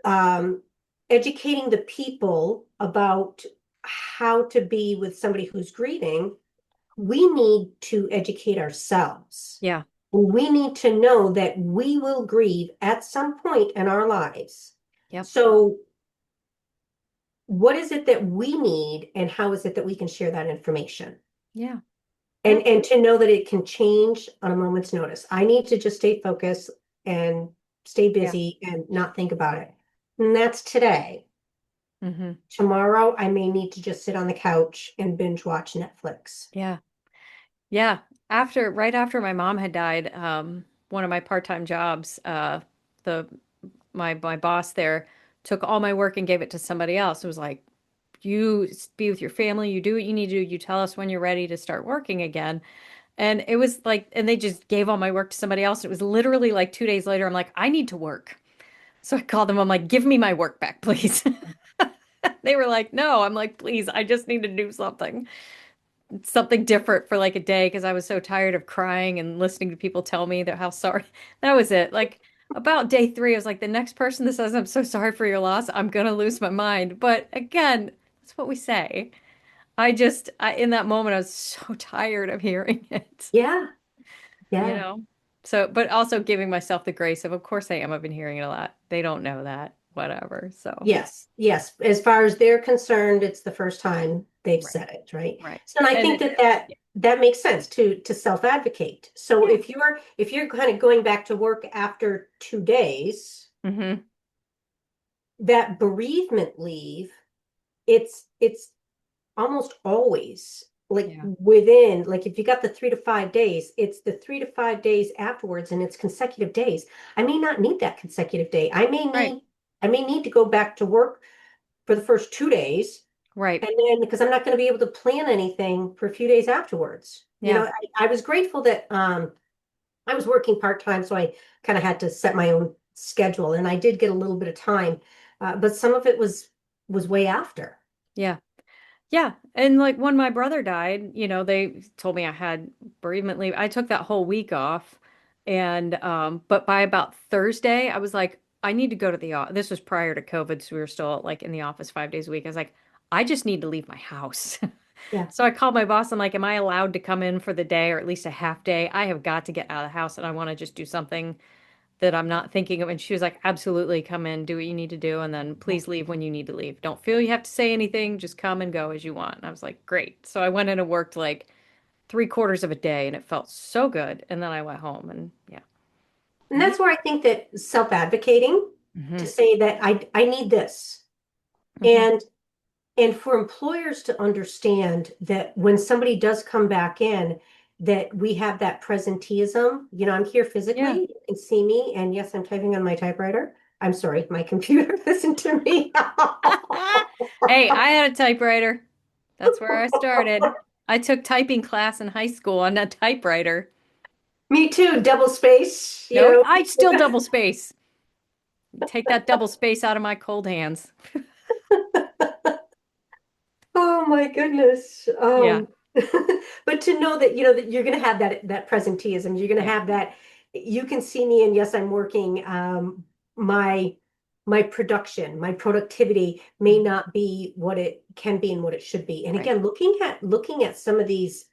um, educating the people about how to be with somebody who's grieving. We need to educate ourselves. Yeah. We need to know that we will grieve at some point in our lives. Yep. So, what is it that we need, and how is it that we can share that information? Yeah. And Yep. and to know that it can change on a moment's notice. I need to just stay focused and stay Yeah. busy and not think about it. And that's today. Hmm. Tomorrow, I may need to just sit on the couch and binge watch Netflix. Yeah. Yeah. Right after my mom had died, one of my part-time jobs, the my boss there took all my work and gave it to somebody else. It was like, you be with your family, you do what you need to do, you tell us when you're ready to start working again. And it was like, and they just gave all my work to somebody else. It was literally like 2 days later, I'm like, I need to work. So I called them, I'm like, give me my work back, please. They were like, no. I'm like, please, I just need to do something different for like a day because I was so tired of crying and listening to people tell me that how sorry. That was it. Like about day three, I was like, the next person that says I'm so sorry for your loss, I'm gonna lose my mind. But again, that's what we say. In that moment, I was so tired of hearing it, Yeah, you yeah. know? So, but also giving myself the grace of course I am. I've been hearing it a lot. They don't know that, whatever. So, Yes, yes. As far as they're concerned, it's the first time they've right, said it, right? right. So, and I And think it, that makes sense to self-advocate. So yeah. if you're kind of going back to work after 2 days, Hmm. that bereavement leave, it's almost always like Yeah. within, like if you got the 3 to 5 days, it's the 3 to 5 days afterwards, and it's consecutive days. I may not need that consecutive day. Right. I may need to go back to work for the first 2 days, Right. and then because I'm not going to be able to plan anything for a few days afterwards. Yeah. I was grateful that I was working part-time, so I kind of had to set my own schedule, and I did get a little bit of time, but some of it was way after. Yeah. Yeah. And like when my brother died, they told me I had bereavement leave. I took that whole week off. And but by about Thursday, I was like, I need to go to the office. This was prior to COVID, so we were still like in the office 5 days a week. I was like, I just need to leave my house. Yeah. So I called my boss. I'm like, am I allowed to come in for the day or at least a half day? I have got to get out of the house and I want to just do something that I'm not thinking of. And she was like, absolutely, come in, do what you need to do, and then please leave when you need to leave. Don't feel you have to say anything, just come and go as you want. And I was like, great. So I went in and worked like 3/4 of a day and it felt so good. And then I went home and yeah. And Yeah. that's where I think that self-advocating to Hmm. say that I need this. Hmm. And and for employers to understand that when somebody does come back in, that we have that presenteeism. I'm here Yeah. physically, you can see me, and yes, I'm typing on my typewriter. I'm sorry, my computer, listen to me. Hey, I had a typewriter. That's where I started. I took typing class in high school on a typewriter. Me too, double space, No, I still double space. Take that double space out of my cold hands. Oh my goodness. Yeah. But to know that, that you're going to have that presenteeism, you're going to Yeah. have that, you can see me, and yes, I'm working. My my production, my productivity may not be what it can be and what it should be. And Right. again, looking at some of these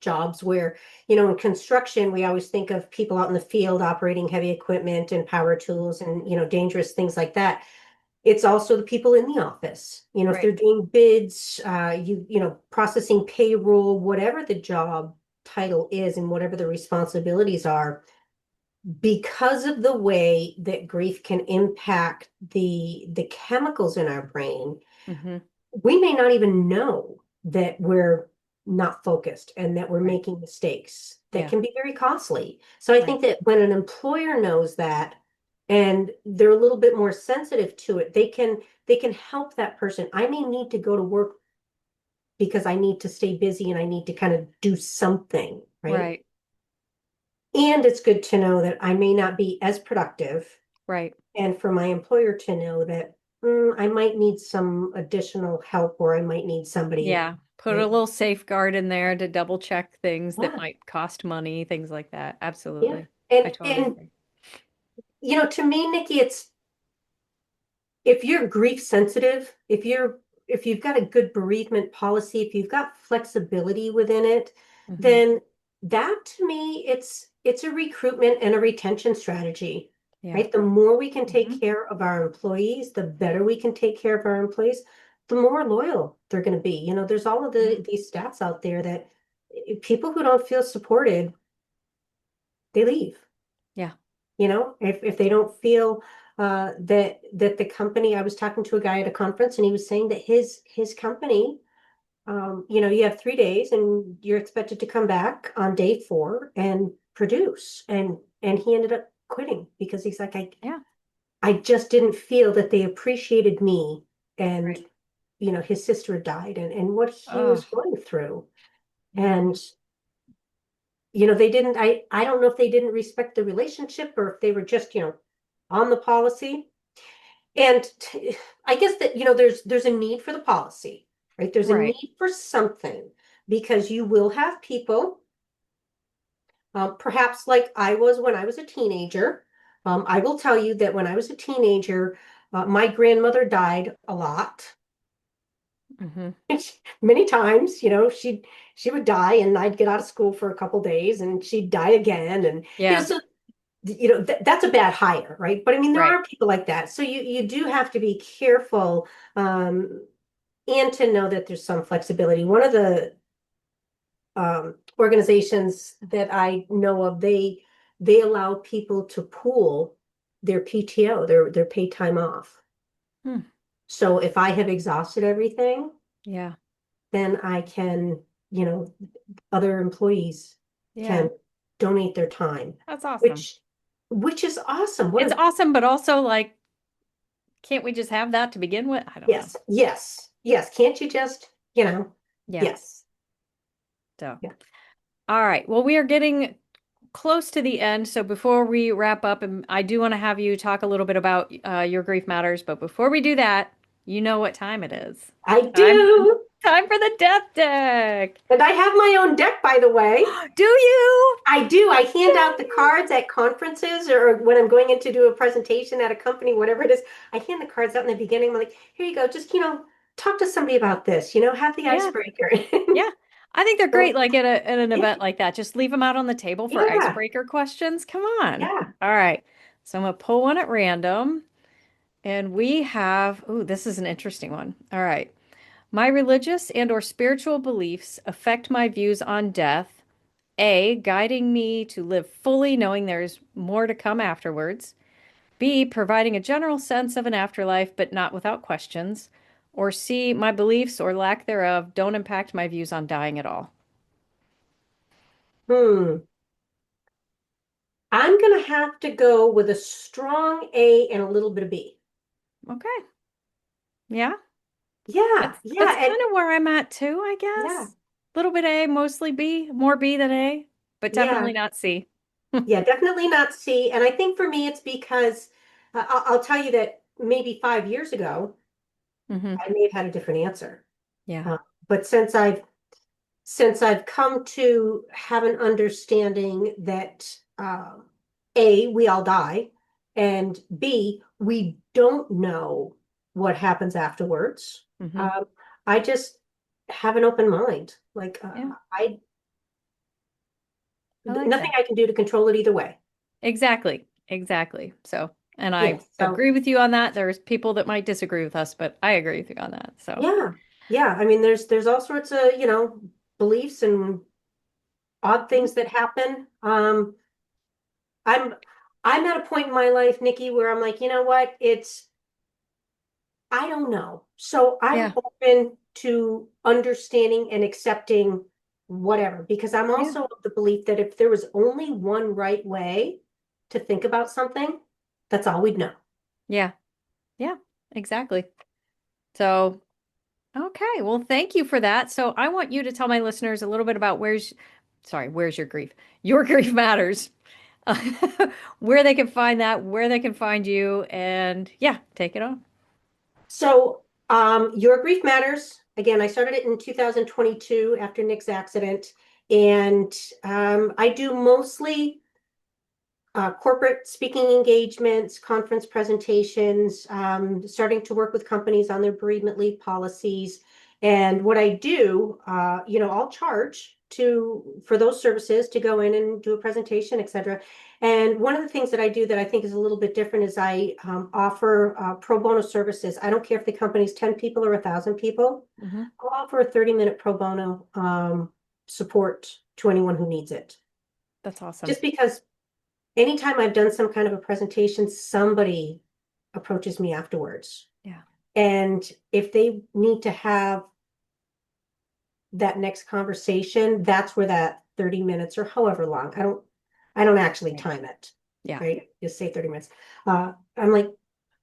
jobs where, in construction, we always think of people out in the field operating heavy equipment and power tools and, dangerous things like that. It's also the people in the office. If they're Right. doing bids, processing payroll, whatever the job title is and whatever the responsibilities are, because of the way that grief can impact the chemicals in our brain, Mm-hmm. we may not even know that we're not focused and that we're Right. making mistakes that Yeah. can be very costly. So I Right. think that when an employer knows that and they're a little bit more sensitive to it, they can help that person. I may need to go to work because I need to stay busy and I need to kind of do something, right? Right. And it's good to know that I may not be as productive, Right. and for my employer to know that I might need some additional help or I might need somebody. Yeah. Put a little safeguard in there to double check things that Yeah, might cost money, things like that. yeah. Absolutely. I And totally and agree. to me, Nikki, it's if you're grief sensitive, if you've got a good bereavement policy, if you've got flexibility within it, Hmm. then that to me, it's a recruitment and a retention strategy, Yeah. right? The more we can Hmm. take care of our employees, the better we can take care of our employees, the more loyal they're going to be. There's all of Yeah. these stats out there that people who don't feel supported, they leave. Yeah. If they don't feel that the company, I was talking to a guy at a conference and he was saying that his company, you have 3 days and you're expected to come back on day four and produce. And he ended up quitting because he's like, Yeah. I just didn't feel that they appreciated me. And, Right. his sister had died and what he Oh, was going through. yeah. And they didn't, I don't know if they didn't respect the relationship or if they were just, on the policy. And I guess that, there's a need for the policy, right? There's a Right. need for something because you will have people, perhaps like I was when I was a teenager. I will tell you that when I was a teenager, my grandmother died a lot. Hmm. Many times, she would die and I'd get out of school for a couple days and she'd die again. And, Yeah. so that's a bad hire, right? But I mean, there Right. are people like that. So you do have to be careful, and to know that there's some flexibility. One of the organizations that I know of, they allow people to pool their PTO, their paid time off. Hmm. So if I have exhausted everything, Yeah. then I can, you know, other employees Yeah. can donate their time, That's awesome. which which is awesome. What It's a awesome, but also like, can't we just have that to begin with? I don't know. Yes, yes, yes. Can't you just, Yeah. yes. So, Yeah. all right. Well, we are getting close to the end. So before we wrap up, and I do want to have you talk a little bit about your grief matters. But before we do that, you know what time it is. I Time, do. time for the death deck. And I have my own deck, by the way. Do you? I do. I hand out the Yay! cards at conferences or when I'm going in to do a presentation at a company, whatever it is. I hand the cards out in the beginning. I'm like, here you go. Just, talk to somebody about this, have the Yeah. icebreaker. Yeah. I think they're great, So, like at an yeah, event like that. Just leave them out on the table for yeah, icebreaker questions. Come on. yeah. All right. So I'm gonna pull one at random. And we have, oh, this is an interesting one. All right. My religious and or spiritual beliefs affect my views on death. A, guiding me to live fully knowing there's more to come afterwards. B, providing a general sense of an afterlife but not without questions. Or C, my beliefs or lack thereof don't impact my views on dying at all. Hmm. I'm going to have to go with a strong A and a little bit of B. Okay. Yeah. Yeah, That's yeah, and kind of where I'm at too, I yeah, guess. Little bit A, mostly B, more B than A, but definitely yeah. not C. Yeah, definitely not C. And I think for me, it's because I'll tell you that maybe 5 years ago, Hmm. I may have had a different answer. Yeah. Uh, but since I've come to have an understanding that A, we all die, And B, we don't know what happens afterwards. Hmm. Um, I just have an open mind. Like Yeah, I like nothing that. I can do to control it either way. Exactly. Exactly. So, and I Yes. So agree with you on that. There's people that might disagree with us, but I agree with you on that. So, yeah, yeah. I mean, there's all sorts of, beliefs and odd mhm. things that happen. I'm I'm at a point in my life, Nikki, where I'm like, you know what? I don't know. So I'm Yeah. open to understanding and accepting whatever, because I'm Yeah. also of the belief that if there was only one right way to think about something, that's all we'd know. Yeah. Yeah. Exactly. So, okay. Well, thank you for that. So, I want you to tell my listeners a little bit about where's your grief? Your grief matters. Where they can find that, where they can find you, and yeah, take it on. So, Your Grief Matters. Again, I started it in 2022 after Nick's accident, and I do mostly corporate speaking engagements, conference presentations, starting to work with companies on their bereavement leave policies. And what I do, I'll charge for those services to go in and do a presentation, et cetera. And one of the things that I do that I think is a little bit different is I offer pro bono services. I don't care if the company's 10 people or 1,000 people. Hmm. I'll offer a 30-minute pro bono support to anyone who needs it. That's awesome. Just because anytime I've done some kind of a presentation, somebody approaches me afterwards. Yeah. And if they need to have that next conversation, that's where that 30 minutes or however long, I don't actually Right. time it, Yeah. right? Just say 30 minutes. I'm like,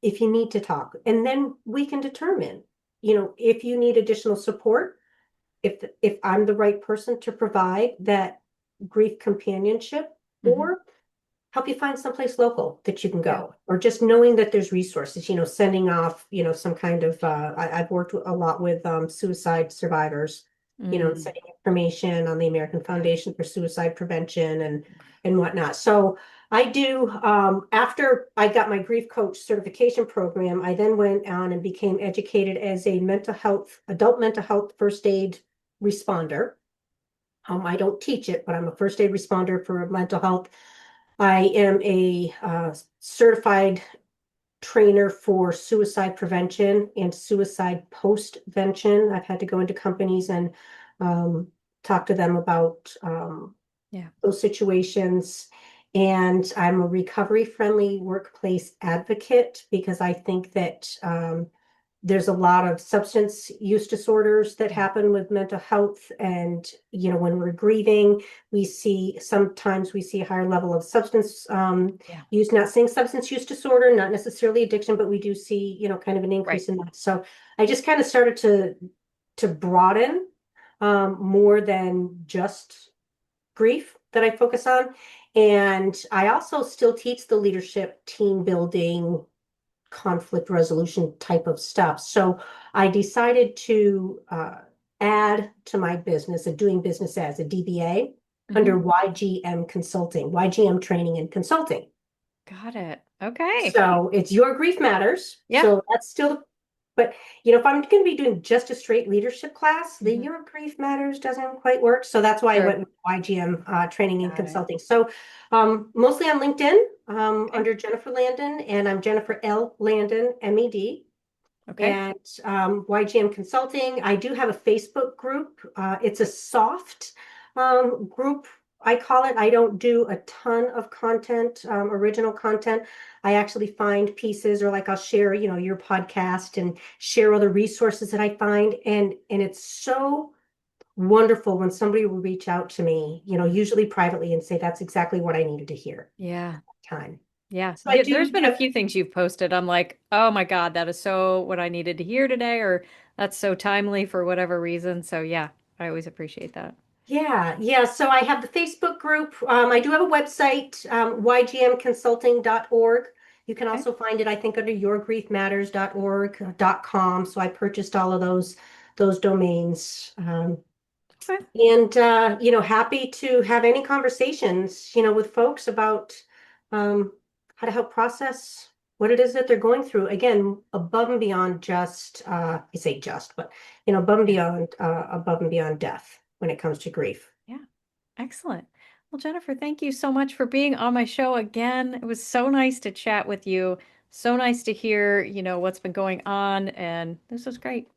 if you need to talk, and then we can determine, if you need additional support, if I'm the right person to provide that grief companionship, Hmm. or help you find someplace local that you can Yeah. go, or just knowing that there's resources, sending off, some kind of, I've worked a lot with suicide survivors, Mm. sending information on the American Foundation for Suicide Prevention and whatnot. So I do, after I got my grief coach certification program, I then went on and became educated as a adult mental health first aid responder. I don't teach it, but I'm a first aid responder for mental health. I am a certified trainer for suicide prevention and suicide postvention. I've had to go into companies and um, talk to them about Yeah. those situations. And I'm a recovery friendly workplace advocate because I think that there's a lot of substance use disorders that happen with mental health. And, when we're grieving, sometimes we see a higher level of substance Yeah. use, not saying substance use disorder, not necessarily addiction, but we do see, kind of an Right. increase in that. So I just kind of started to broaden more than just grief that I focus on. And I also still teach the leadership, team building, conflict resolution type of stuff. So I decided to add to my business a doing business as a DBA Hmm. under YGM Consulting, YGM Training and Consulting. Got it. Okay. So it's Your Grief Matters. Yeah. So that's still, but if I'm going to be doing just a straight leadership class, the Hmm. Your Grief Matters doesn't quite work. So that's why I Sure. went with YGM Training and Got it. Consulting. So mostly on LinkedIn Okay. under Jennifer Landon, and I'm Jennifer L. Landon, MED. Okay. And YGM Consulting. I do have a Facebook group. It's a soft group, I call it. I don't do a ton of content, original content. I actually find pieces, or like I'll share, your podcast and share other resources that I find. And it's so wonderful when somebody will reach out to me, usually privately, and say, that's exactly what I needed to hear Yeah. at the time. Yeah. So I Yeah. There's do been a have. few things you've posted. I'm like, oh my God, that is so what I needed to hear today, or that's so timely for whatever reason. So yeah, I always appreciate that. Yeah, yeah. So I have the Facebook group. I do have a website, ygmconsulting.org. You can Okay. also find it, I think, under yourgriefmatters.org, .com. So I purchased all of those domains. Okay. And happy to have any conversations, with folks about um, how to help process what it is that they're going through. Again, above and beyond just, I say just, but above and beyond death when it comes to grief. Yeah. Excellent. Well, Jennifer, thank you so much for being on my show again. It was so nice to chat with you. So nice to hear, what's been going on. And this was great.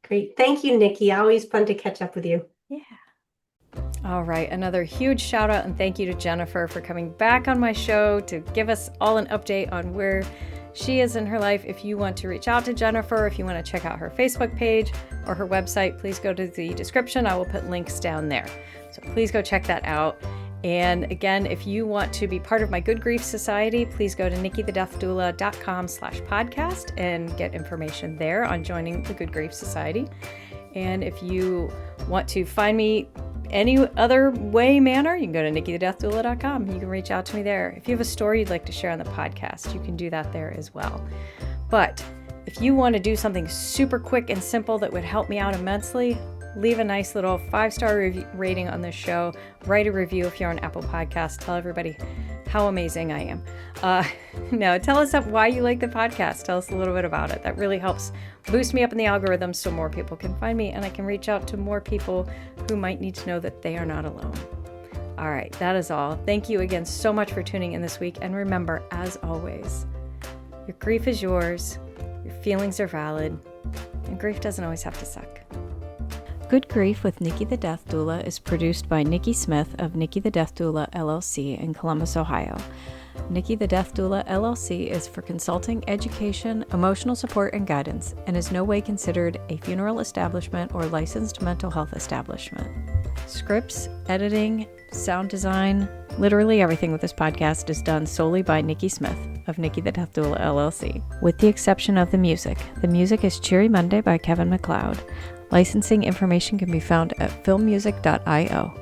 Great. Thank you, Nikki. Always fun to catch up with you. Yeah. All right. Another huge shout out and thank you to Jennifer for coming back on my show to give us all an update on where she is in her life. If you want to reach out to Jennifer, if you want to check out her Facebook page or her website, please go to the description. I will put links down there. So please go check that out. And again, if you want to be part of my Good Grief Society, please go to nikkithedeathdoula.com/podcast and get information there on joining the Good Grief Society. And if you want to find me any other manner, you can go to nikkithedeathdoula.com. You can reach out to me there. If you have a story you'd like to share on the podcast, you can do that there as well. But if you want to do something super quick and simple that would help me out immensely, leave a nice little 5-star rating on this show. Write a review if you're on Apple Podcasts. Tell everybody how amazing I am. Now, tell us why you like the podcast. Tell us a little bit about it. That really helps boost me up in the algorithm so more people can find me and I can reach out to more people who might need to know that they are not alone. All right, that is all. Thank you again so much for tuning in this week. And remember, as always, your grief is yours, your feelings are valid, and grief doesn't always have to suck. Good Grief with Nikki the Death Doula is produced by Nikki Smith of Nikki the Death Doula LLC in Columbus, Ohio. Nikki the Death Doula LLC is for consulting, education, emotional support, and guidance, and is no way considered a funeral establishment or licensed mental health establishment. Scripts, editing, sound design, literally everything with this podcast is done solely by Nikki Smith of Nikki the Death Doula LLC, with the exception of the music. The music is Cheery Monday by Kevin MacLeod. Licensing information can be found at filmmusic.io.